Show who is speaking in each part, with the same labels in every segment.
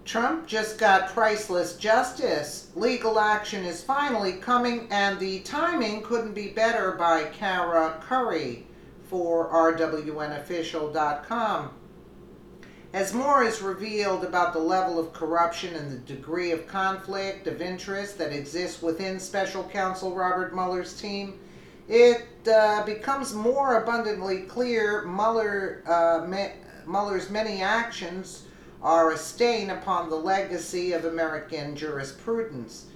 Speaker 1: Trump just got priceless justice. Legal action is finally coming, and the timing couldn't be better by Kara Curry for rwnofficial.com. As more is revealed about the level of corruption and the degree of conflict of interest that exists within Special Counsel Robert Mueller's team, it becomes more abundantly clear Mueller's many actions are a stain upon the legacy of American jurisprudence.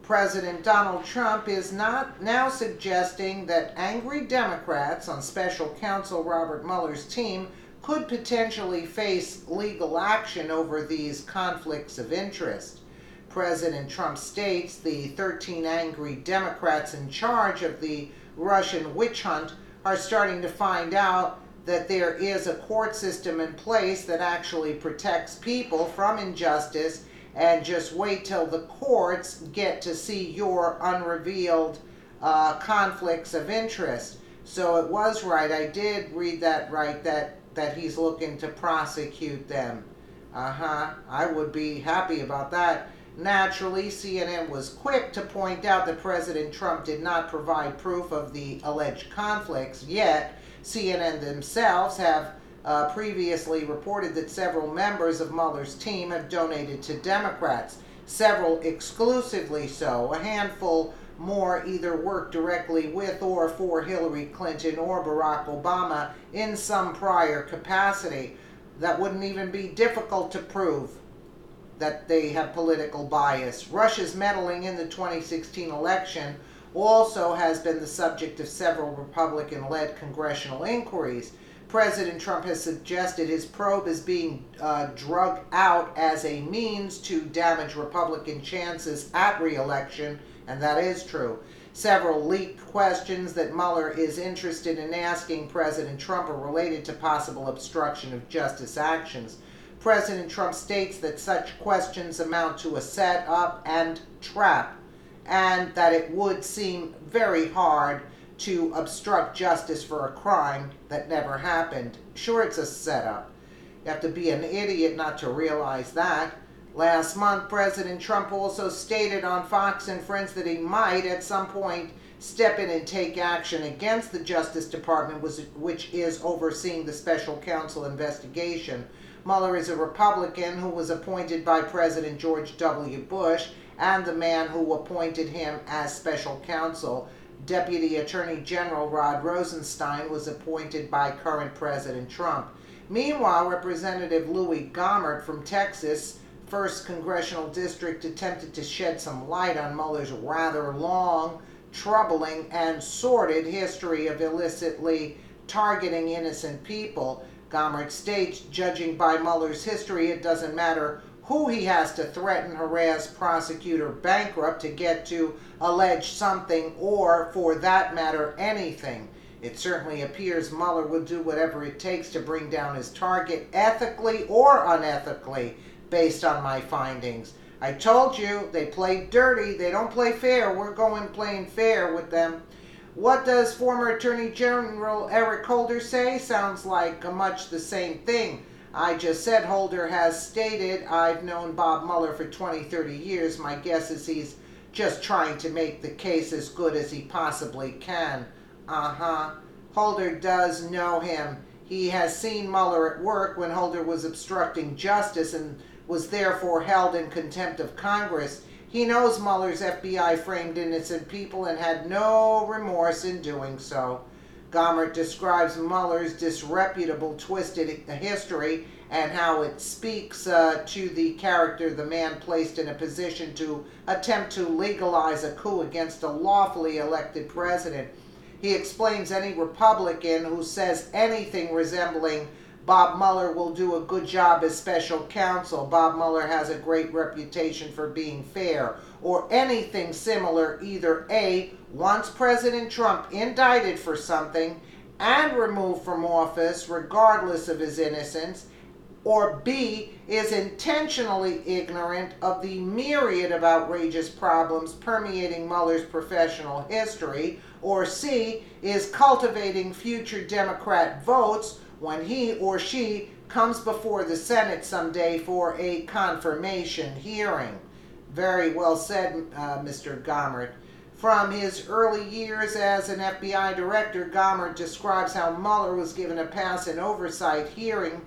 Speaker 1: President Donald Trump is not now suggesting that angry Democrats on Special Counsel Robert Mueller's team could potentially face legal action over these conflicts of interest. President Trump states the 13 angry Democrats in charge of the Russian witch hunt are starting to find out that there is a court system in place that actually protects people from injustice, and just wait till the courts get to see your unrevealed conflicts of interest. So it was right, I did read that right, that he's looking to prosecute them. I would be happy about that. Naturally, CNN was quick to point out that President Trump did not provide proof of the alleged conflicts, yet CNN themselves have previously reported that several members of Mueller's team have donated to Democrats, several exclusively so. A handful more either work directly with or for Hillary Clinton or Barack Obama in some prior capacity. That wouldn't even be difficult to prove that they have political bias. Russia's meddling in the 2016 election also has been the subject of several Republican-led congressional inquiries. President Trump has suggested his probe is being drug out as a means to damage Republican chances at re-election, and that is true. Several leaked questions that Mueller is interested in asking President Trump are related to possible obstruction of justice actions. President Trump states that such questions amount to a setup and trap, and that it would seem very hard to obstruct justice for a crime that never happened. Sure, it's a setup. You have to be an idiot not to realize that. Last month, President Trump also stated on Fox and Friends that he might, at some point, step in and take action against the Justice Department, which is overseeing the special counsel investigation. Mueller is a Republican who was appointed by President George W. Bush and the man who appointed him as special counsel. Deputy Attorney General Rod Rosenstein was appointed by current President Trump. Meanwhile, Representative Louis Gohmert from Texas, 1st Congressional District, attempted to shed some light on Mueller's rather long, troubling, and sordid history of illicitly targeting innocent people. Gohmert states, judging by Mueller's history, it doesn't matter who he has to threaten, harass, prosecute, or bankrupt to get to allege something, or, for that matter, anything. It certainly appears Mueller will do whatever it takes to bring down his target, ethically or unethically, based on my findings. I told you, they play dirty, they don't play fair. We're going playing fair with them. What does former Attorney General Eric Holder say? Sounds like much the same thing. I just said Holder has stated, I've known Bob Mueller for 20, 30 years. My guess is he's just trying to make the case as good as he possibly can. Holder does know him. He has seen Mueller at work when Holder was obstructing justice and was therefore held in contempt of Congress. He knows Mueller's FBI framed innocent people and had no remorse in doing so. Gohmert describes Mueller's disreputable, twisted history and how it speaks to the character the man placed in a position to attempt to legalize a coup against a lawfully elected president. He explains any Republican who says anything resembling Bob Mueller will do a good job as special counsel, Bob Mueller has a great reputation for being fair, or anything similar, either A, wants President Trump indicted for something and removed from office regardless of his innocence, or B, is intentionally ignorant of the myriad of outrageous problems permeating Mueller's professional history, or C, is cultivating future Democrat votes when he or she comes before the Senate someday for a confirmation hearing. Very well said, Mr. Gommert. From his early years as an FBI director, Gommert describes how Mueller was given a pass in oversight hearing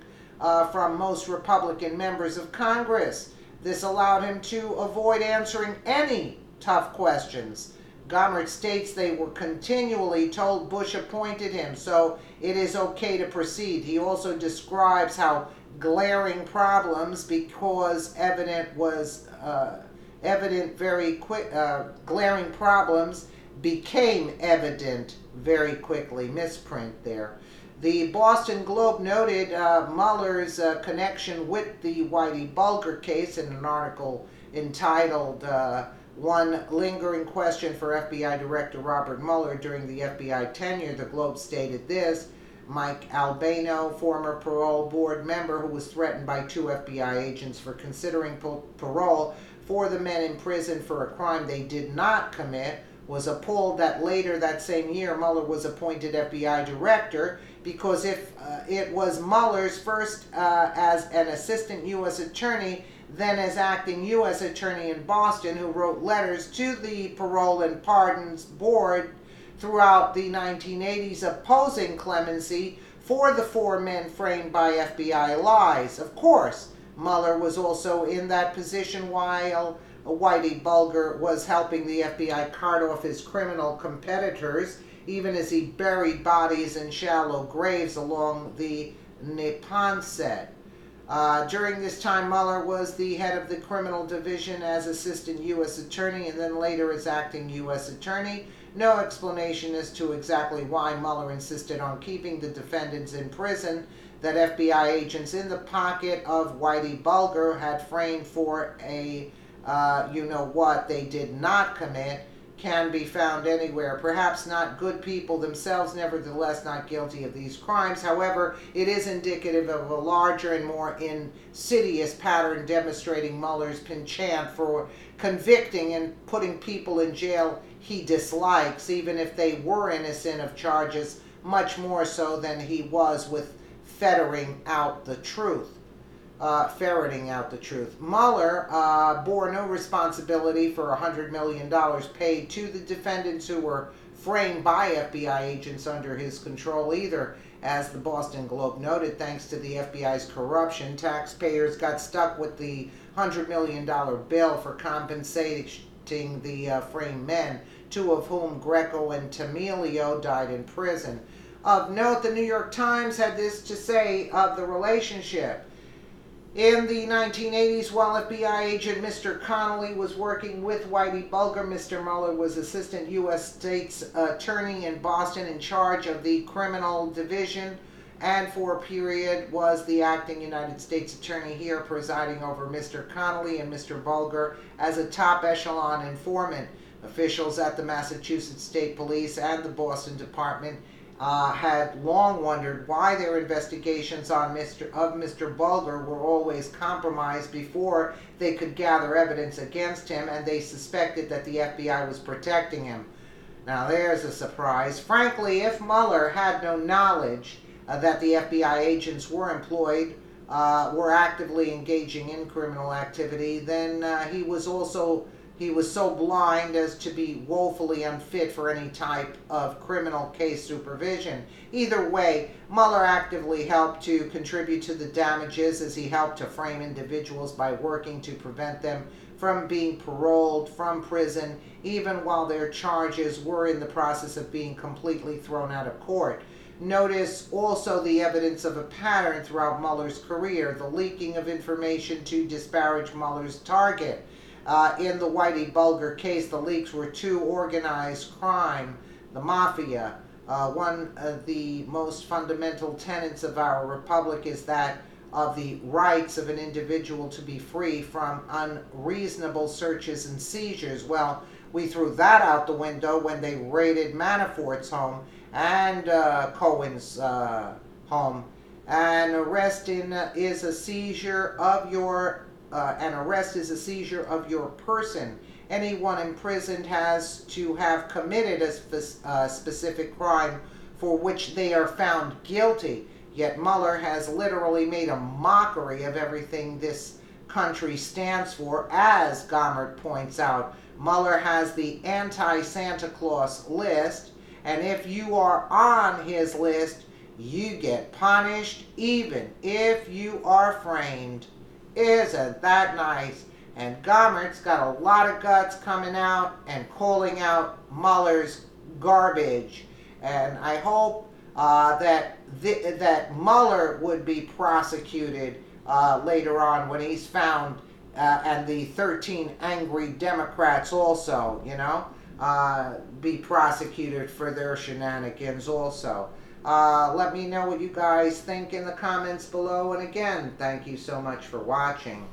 Speaker 1: from most Republican members of Congress. This allowed him to avoid answering any tough questions. Gommert states they were continually told Bush appointed him, so it is okay to proceed. He also describes how glaring problems, glaring problems became evident very quickly. Misprint there. The Boston Globe noted Mueller's connection with the Whitey Bulger case in an article entitled One Lingering Question for FBI Director Robert Mueller During the FBI Tenure. The Globe stated this: Mike Albano, former parole board member who was threatened by 2 FBI agents for considering parole for the men in prison for a crime they did not commit, was appalled that later that same year Mueller was appointed FBI director, because if it was Mueller's first as an assistant U.S. attorney, then as acting U.S. attorney in Boston, who wrote letters to the Parole and Pardons Board throughout the 1980s opposing clemency for the 4 men framed by FBI lies. Of course, Mueller was also in that position while Whitey Bulger was helping the FBI cart off his criminal competitors, even as he buried bodies in shallow graves along the Neponset. During this time, Mueller was the head of the criminal division as assistant U.S. attorney and then later as acting U.S. attorney. No explanation as to exactly why Mueller insisted on keeping the defendants in prison that FBI agents in the pocket of Whitey Bulger had framed for a you-know-what they did not commit can be found anywhere. Perhaps not good people themselves, nevertheless not guilty of these crimes. However, it is indicative of a larger and more insidious pattern demonstrating Mueller's penchant for convicting and putting people in jail he dislikes, even if they were innocent of charges, much more so than he was with ferreting out the truth. Mueller bore no responsibility for $100 million paid to the defendants who were framed by FBI agents under his control either. As the Boston Globe noted, thanks to the FBI's corruption, taxpayers got stuck with the $100 million bill for compensating the framed men, 2 of whom, Greco and Tamilio, died in prison. Of note, the New York Times had this to say of the relationship. In the 1980s, while FBI agent Mr. Connolly was working with Whitey Bulger, Mr. Mueller was assistant U.S. State's attorney in Boston in charge of the criminal division, and for a period was the acting United States attorney here, presiding over Mr. Connolly and Mr. Bulger as a top echelon informant. Officials at the Massachusetts State Police and the Boston Department had long wondered why their investigations of Mr. Bulger were always compromised before they could gather evidence against him, and they suspected that the FBI was protecting him. Now there's a surprise. Frankly, if Mueller had no knowledge that the FBI agents were were actively engaging in criminal activity, then he was so blind as to be woefully unfit for any type of criminal case supervision. Either way, Mueller actively helped to contribute to the damages as he helped to frame individuals by working to prevent them from being paroled from prison, even while their charges were in the process of being completely thrown out of court. Notice also the evidence of a pattern throughout Mueller's career, the leaking of information to disparage Mueller's target. In the Whitey Bulger case, the leaks were to organized crime, the mafia. One of the most fundamental tenets of our republic is that of the rights of an individual to be free from unreasonable searches and seizures. Well, we threw that out the window when they raided Manafort's home and Cohen's home. An arrest is a seizure of your person. Anyone imprisoned has to have committed a specific crime for which they are found guilty. Yet Mueller has literally made a mockery of everything this country stands for. As Gommert points out, Mueller has the anti-Santa Claus list, and if you are on his list, you get punished even if you are framed. Isn't that nice? And Gommert's got a lot of guts coming out and calling out Mueller's garbage. And I hope that Mueller would be prosecuted later on when he's found, and the 13 angry Democrats also, be prosecuted for their shenanigans also. Let me know what you guys think in the comments below. And again, thank you so much for watching.